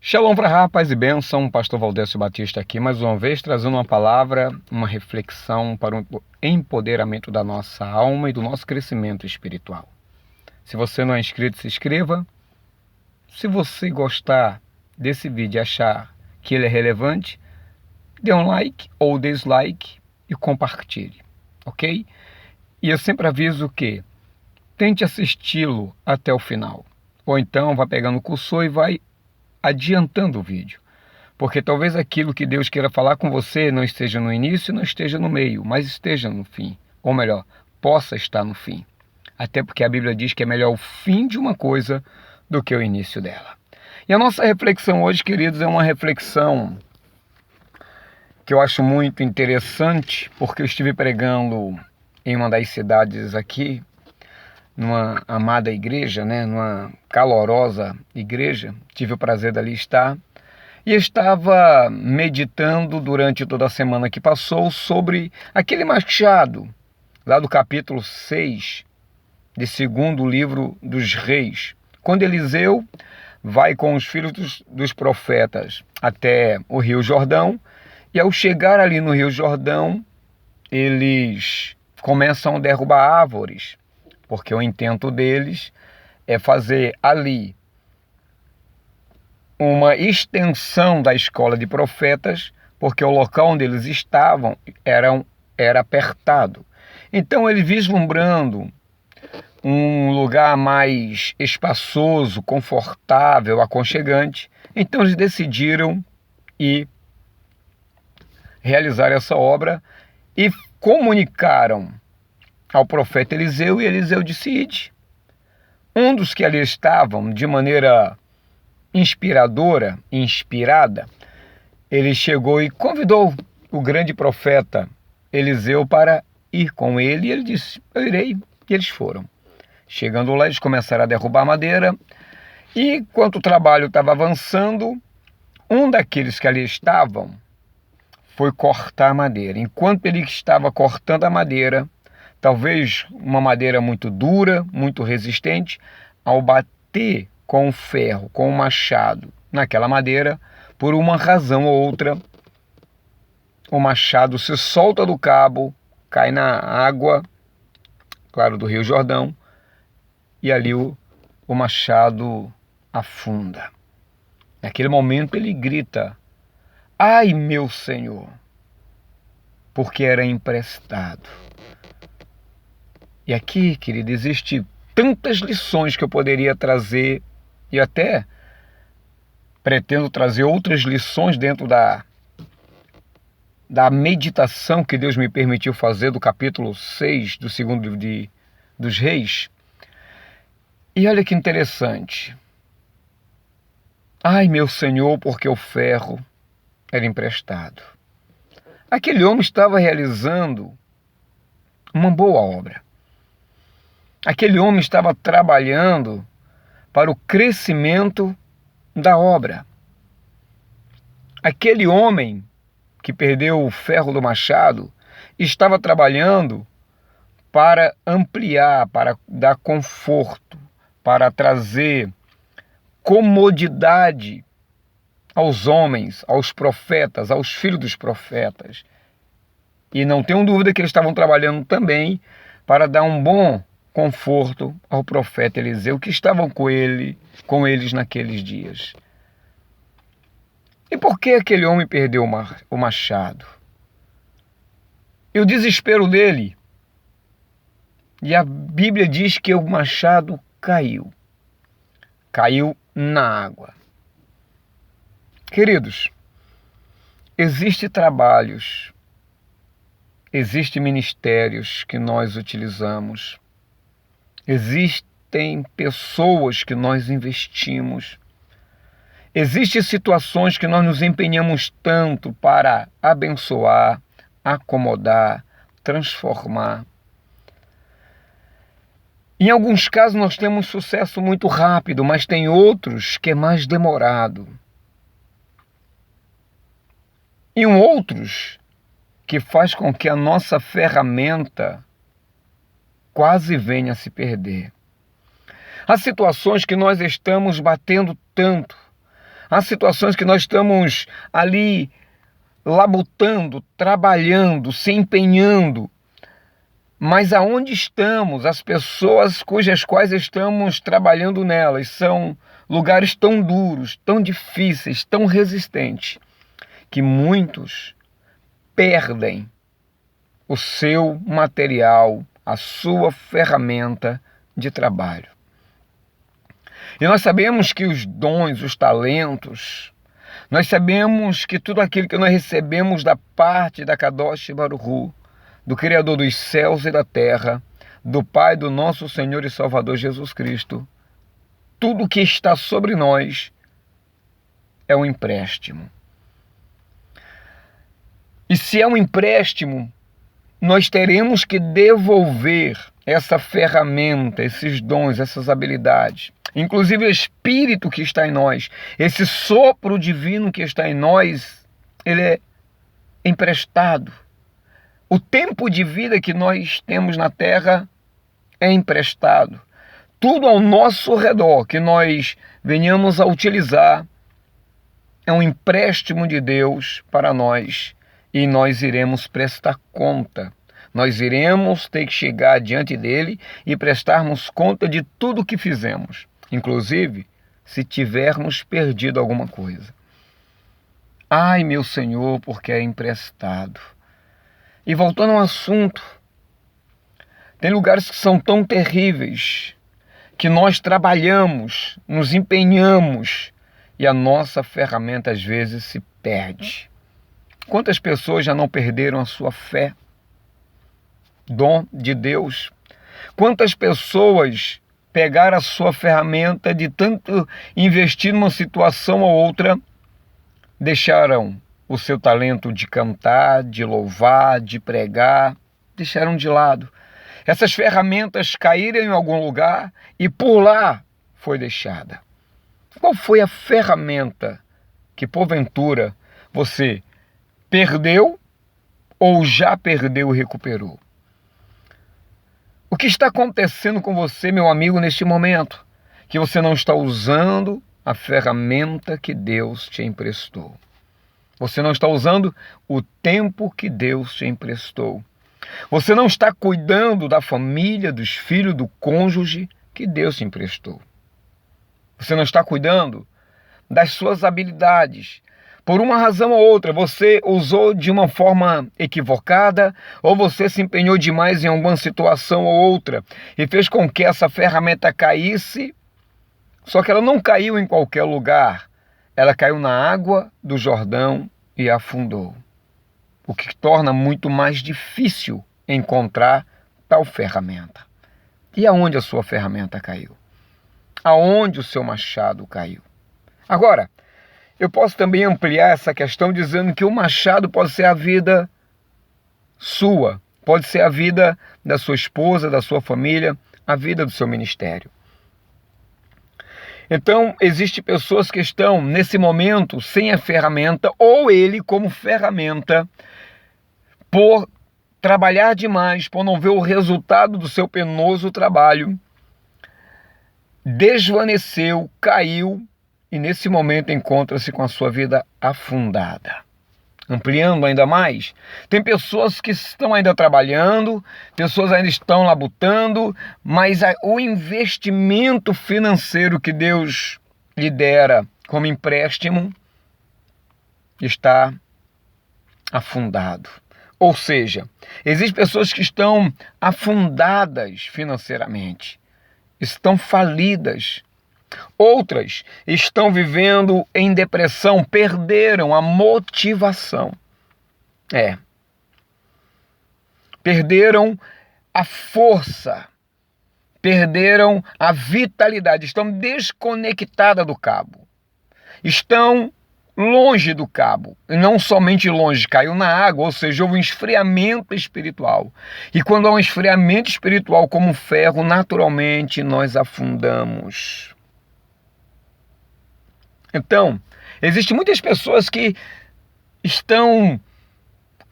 Shalom para paz e bênção, Pastor Valdécio Batista aqui, mais uma vez trazendo uma palavra, uma reflexão para o empoderamento da nossa alma e do nosso crescimento espiritual. Se você não é inscrito, se inscreva. Se você gostar desse vídeo e achar que ele é relevante, dê um like ou dislike e compartilhe, ok? E eu sempre aviso que tente assisti-lo até o final, ou então vá pegando o cursor e vai adiantando o vídeo, porque talvez aquilo que Deus queira falar com você não esteja no início, não esteja no meio, mas esteja no fim, ou melhor, possa estar no fim, até porque a Bíblia diz que é melhor o fim de uma coisa do que o início dela. E a nossa reflexão hoje, queridos, é uma reflexão que eu acho muito interessante, porque eu estive pregando em uma das cidades aqui, numa amada igreja, numa calorosa igreja, tive o prazer dali estar, e estava meditando durante toda a semana que passou sobre aquele machado, lá do capítulo 6, de segundo livro dos reis, quando Eliseu vai com os filhos dos profetas até o Rio Jordão, e ao chegar ali no Rio Jordão, eles começam a derrubar árvores, porque o intento deles é fazer ali uma extensão da escola de profetas, porque o local onde eles estavam era apertado. Então, eles vislumbrando um lugar mais espaçoso, confortável, aconchegante, então eles decidiram ir realizar essa obra e comunicaram ao profeta Eliseu, e Eliseu disse: ide. Um dos que ali estavam, de maneira inspiradora, inspirada, ele chegou e convidou o grande profeta Eliseu para ir com ele, e ele disse: eu irei. E eles foram. Chegando lá, eles começaram a derrubar madeira, e enquanto o trabalho estava avançando, um daqueles que ali estavam foi cortar a madeira. Enquanto ele estava cortando a madeira, talvez uma madeira muito dura, muito resistente, ao bater com o ferro, com o machado naquela madeira, por uma razão ou outra, o machado se solta do cabo, cai na água, claro, do Rio Jordão, e ali o machado afunda. Naquele momento ele grita: ai, meu Senhor, porque era emprestado. E aqui, querido, existe tantas lições que eu poderia trazer, e até pretendo trazer outras lições dentro da meditação que Deus me permitiu fazer do capítulo 6 do segundo livro dos reis. E olha que interessante. Ai, meu Senhor, porque o ferro era emprestado. Aquele homem estava realizando uma boa obra. Aquele homem estava trabalhando para o crescimento da obra. Aquele homem que perdeu o ferro do machado estava trabalhando para ampliar, para dar conforto, para trazer comodidade aos homens, aos profetas, aos filhos dos profetas. E não tenho dúvida que eles estavam trabalhando também para dar um bom conforto ao profeta Eliseu, que estavam com eles naqueles dias. E por que aquele homem perdeu o machado? E o desespero dele? E a Bíblia diz que o machado caiu. Caiu na água. Queridos, existem trabalhos, existem ministérios que nós utilizamos, existem pessoas que nós investimos, existem situações que nós nos empenhamos tanto para abençoar, acomodar, transformar. Em alguns casos nós temos sucesso muito rápido, mas tem outros que é mais demorado. E outros que faz com que a nossa ferramenta quase venha a se perder. Há situações que nós estamos batendo tanto, Há situações que nós estamos ali labutando, trabalhando, se empenhando, mas aonde estamos, as pessoas cujas quais estamos trabalhando nelas são lugares tão duros, tão difíceis, tão resistentes, que muitos perdem o seu material, a sua ferramenta de trabalho. E nós sabemos que os dons, os talentos, nós sabemos que tudo aquilo que nós recebemos da parte da Kadosh Baruch Hu, do Criador dos céus e da terra, do Pai do nosso Senhor e Salvador Jesus Cristo, tudo que está sobre nós é um empréstimo. E se é um empréstimo, nós teremos que devolver essa ferramenta, esses dons, essas habilidades. Inclusive o Espírito que está em nós, esse sopro divino que está em nós, ele é emprestado. O tempo de vida que nós temos na Terra é emprestado. Tudo ao nosso redor que nós venhamos a utilizar é um empréstimo de Deus para nós e nós iremos prestar conta. Nós iremos ter que chegar diante dele e prestarmos conta de tudo o que fizemos, inclusive se tivermos perdido alguma coisa. Ai, meu Senhor, porque é emprestado. E voltando ao assunto, tem lugares que são tão terríveis que nós trabalhamos, nos empenhamos e a nossa ferramenta às vezes se perde. Quantas pessoas já não perderam a sua fé? Dom de Deus. Quantas pessoas pegaram a sua ferramenta de tanto investir numa situação ou outra, deixaram o seu talento de cantar, de louvar, de pregar, deixaram de lado. Essas ferramentas caíram em algum lugar e por lá foi deixada. Qual foi a ferramenta que porventura você perdeu ou já perdeu e recuperou? O que está acontecendo com você, meu amigo, neste momento? Que você não está usando a ferramenta que Deus te emprestou. Você não está usando o tempo que Deus te emprestou. Você não está cuidando da família, dos filhos, do cônjuge que Deus te emprestou. Você não está cuidando das suas habilidades. Por uma razão ou outra, você usou de uma forma equivocada ou você se empenhou demais em alguma situação ou outra e fez com que essa ferramenta caísse, só que ela não caiu em qualquer lugar. Ela caiu na água do Jordão e afundou. O que torna muito mais difícil encontrar tal ferramenta. E aonde a sua ferramenta caiu? Aonde o seu machado caiu? Agora, eu posso também ampliar essa questão dizendo que o machado pode ser a vida sua, pode ser a vida da sua esposa, da sua família, a vida do seu ministério. Então, existem pessoas que estão, nesse momento, sem a ferramenta, ou ele como ferramenta, por trabalhar demais, por não ver o resultado do seu penoso trabalho, desvaneceu, caiu, e nesse momento encontra-se com a sua vida afundada. Ampliando ainda mais, tem pessoas que estão ainda trabalhando, pessoas ainda estão labutando, mas o investimento financeiro que Deus lhe dera como empréstimo está afundado. Ou seja, existem pessoas que estão afundadas financeiramente, estão falidas. Outras estão vivendo em depressão, perderam a motivação. Perderam a força, perderam a vitalidade, estão desconectadas do cabo. Estão longe do cabo, e não somente longe, caiu na água, ou seja, houve um esfriamento espiritual. E quando há um esfriamento espiritual como ferro, naturalmente nós afundamos. Então, existem muitas pessoas que estão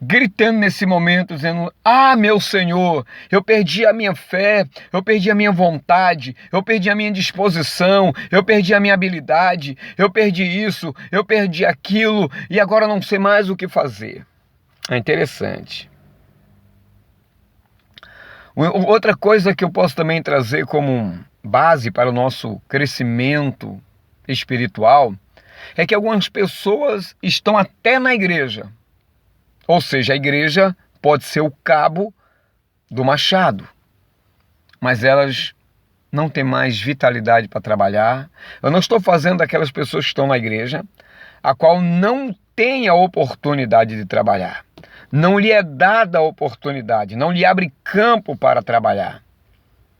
gritando nesse momento, dizendo: ah, meu Senhor, eu perdi a minha fé, eu perdi a minha vontade, eu perdi a minha disposição, eu perdi a minha habilidade, eu perdi isso, eu perdi aquilo, e agora não sei mais o que fazer. É interessante. Outra coisa que eu posso também trazer como base para o nosso crescimento espiritual é que algumas pessoas estão até na igreja. Ou seja, a igreja pode ser o cabo do machado, mas elas não têm mais vitalidade para trabalhar. Eu não estou fazendo daquelas pessoas que estão na igreja, a qual não tem a oportunidade de trabalhar. Não lhe é dada a oportunidade, não lhe abre campo para trabalhar.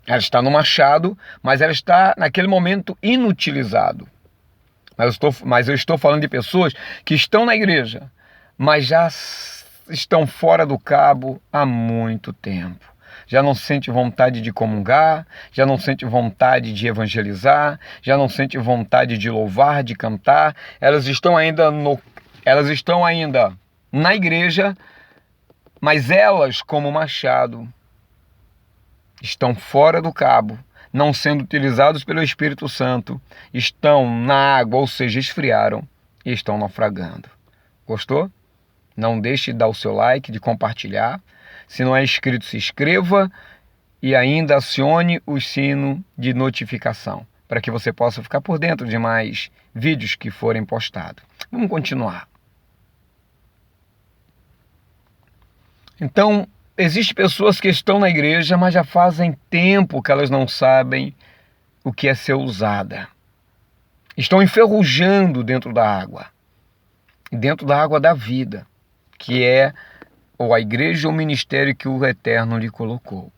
Ela está no machado, mas ela está naquele momento inutilizado. Mas eu estou falando de pessoas que estão na igreja, mas já estão fora do cabo há muito tempo. Já não sente vontade de comungar, já não sente vontade de evangelizar, já não sente vontade de louvar, de cantar. Elas estão ainda na igreja, mas elas, como machado, estão fora do cabo, não sendo utilizados pelo Espírito Santo, estão na água, ou seja, esfriaram e estão naufragando. Gostou? Não deixe de dar o seu like, de compartilhar. Se não é inscrito, se inscreva e ainda acione o sino de notificação para que você possa ficar por dentro de mais vídeos que forem postados. Vamos continuar. Então, existem pessoas que estão na igreja, mas já fazem tempo que elas não sabem o que é ser usada. Estão enferrujando dentro da água da vida, que é ou a igreja ou o ministério que o Eterno lhe colocou.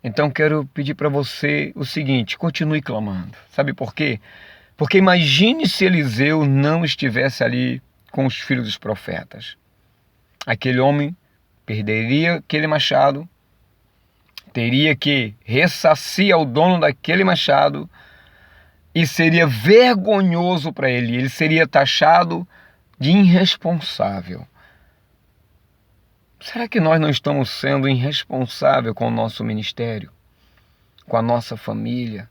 Então quero pedir para você o seguinte: continue clamando. Sabe por quê? Porque imagine se Eliseu não estivesse ali com os filhos dos profetas. Aquele homem perderia aquele machado, teria que ressarcir ao dono daquele machado e seria vergonhoso para ele. Ele seria taxado de irresponsável. Será que nós não estamos sendo irresponsáveis com o nosso ministério, com a nossa família,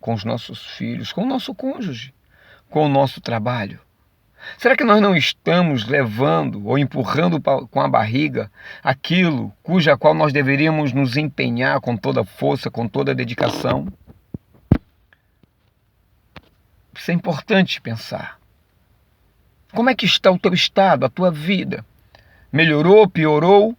com os nossos filhos, com o nosso cônjuge, com o nosso trabalho? Será que nós não estamos levando ou empurrando com a barriga aquilo cuja qual nós deveríamos nos empenhar com toda a força, com toda a dedicação? Isso é importante pensar. Como é que está o teu estado, a tua vida? Melhorou, piorou?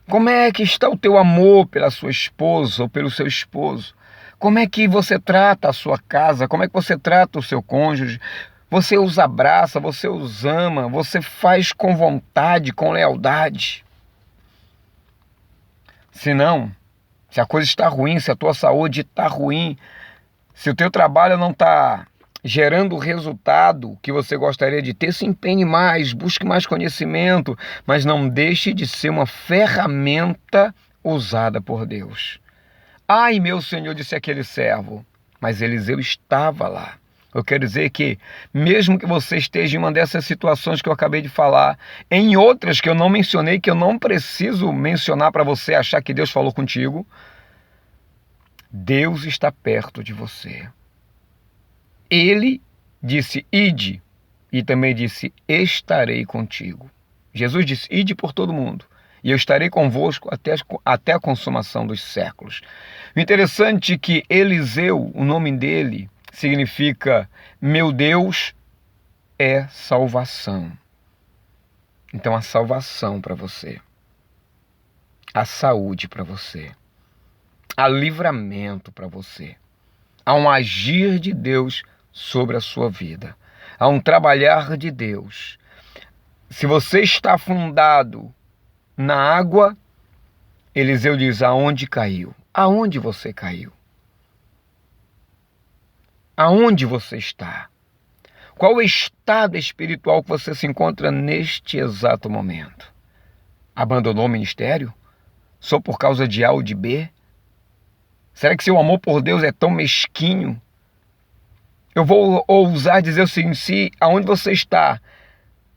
Como é que está o teu amor pela sua esposa ou pelo seu esposo? Como é que você trata a sua casa? Como é que você trata o seu cônjuge? Você os abraça, você os ama, você faz com vontade, com lealdade? Se não, se a coisa está ruim, se a tua saúde está ruim, se o teu trabalho não está gerando o resultado que você gostaria de ter, se empenhe mais, busque mais conhecimento, mas não deixe de ser uma ferramenta usada por Deus. Ai, meu Senhor, disse aquele servo, mas Eliseu estava lá. Eu quero dizer que, mesmo que você esteja em uma dessas situações que eu acabei de falar, em outras que eu não mencionei, que eu não preciso mencionar para você achar que Deus falou contigo, Deus está perto de você. Ele disse: ide, e também disse: estarei contigo. Jesus disse: ide por todo mundo, e eu estarei convosco até a consumação dos séculos. O interessante é que Eliseu, o nome dele, significa meu Deus é salvação. Então, a salvação para você, a saúde para você, há livramento para você, há um agir de Deus sobre a sua vida, há um trabalhar de Deus. Se você está afundado na água, Eliseu diz: aonde caiu? Aonde você caiu? Aonde você está? Qual o estado espiritual que você se encontra neste exato momento? Abandonou o ministério? Só por causa de A ou de B? Será que seu amor por Deus é tão mesquinho? Eu vou ousar dizer o seguinte: se aonde você está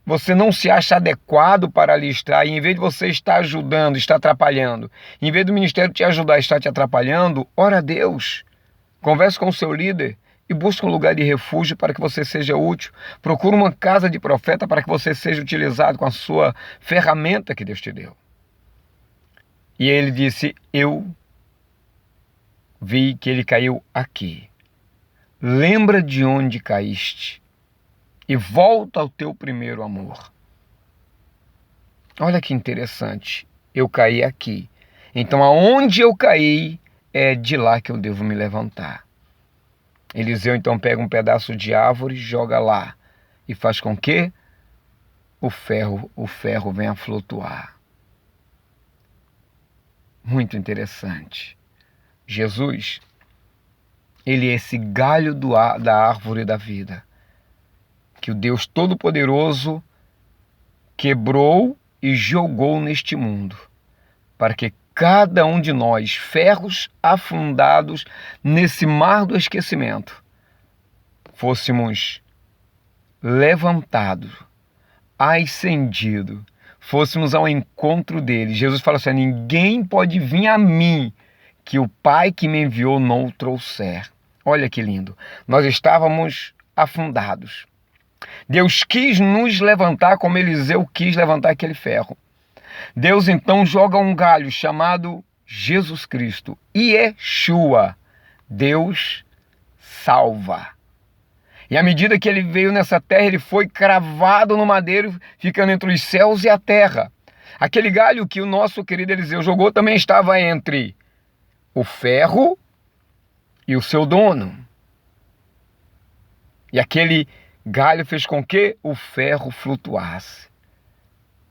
você não se acha adequado para ali estar, e em vez de você estar ajudando, está atrapalhando, em vez do ministério te ajudar, está te atrapalhando, ora a Deus, converse com o seu líder e busque um lugar de refúgio para que você seja útil. Procure uma casa de profeta para que você seja utilizado com a sua ferramenta que Deus te deu. E ele disse, eu vi que ele caiu aqui. Lembra de onde caíste e volta ao teu primeiro amor. Olha que interessante, eu caí aqui. Então aonde eu caí é de lá que eu devo me levantar. Eliseu então pega um pedaço de árvore, joga lá e faz com que o ferro venha a flutuar. Muito interessante. Jesus, ele é esse galho da árvore da vida, que o Deus Todo-Poderoso quebrou e jogou neste mundo, para que cada um de nós, ferros afundados nesse mar do esquecimento, fôssemos levantados, ascendidos, fôssemos ao encontro dele. Jesus fala assim, ninguém pode vir a mim que o Pai que me enviou não o trouxer. Olha que lindo. Nós estávamos afundados. Deus quis nos levantar como Eliseu quis levantar aquele ferro. Deus então joga um galho chamado Jesus Cristo. Yeshua. Deus salva. E à medida que ele veio nessa terra, ele foi cravado no madeiro, ficando entre os céus e a terra. Aquele galho que o nosso querido Eliseu jogou também estava entre o ferro e o seu dono. E aquele galho fez com que o ferro flutuasse.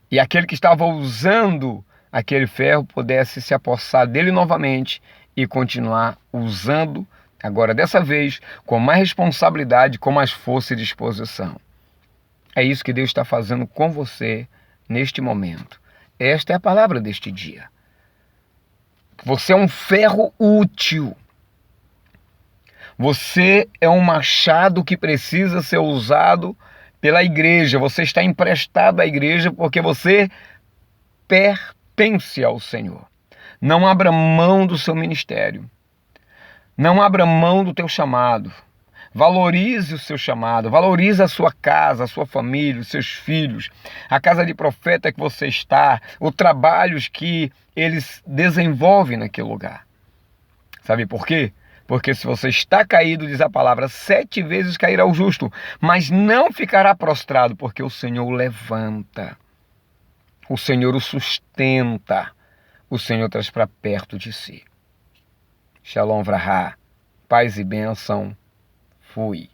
E aquele que estava usando aquele ferro pudesse se apossar dele novamente e continuar usando, agora dessa vez, com mais responsabilidade, com mais força e disposição. É isso que Deus está fazendo com você neste momento. Esta é a palavra deste dia. Você é um ferro útil. Você é um machado que precisa ser usado pela igreja. Você está emprestado à igreja porque você pertence ao Senhor. Não abra mão do seu ministério. Não abra mão do teu chamado. Valorize o seu chamado. Valorize a sua casa, a sua família, os seus filhos, a casa de profeta que você está, os trabalhos que eles desenvolvem naquele lugar. Sabe por quê? Porque se você está caído, diz a palavra, 7 vezes cairá o justo, mas não ficará prostrado, porque o Senhor o levanta, o Senhor o sustenta, o Senhor traz para perto de si. Shalom Vrahá, paz e bênção, fui.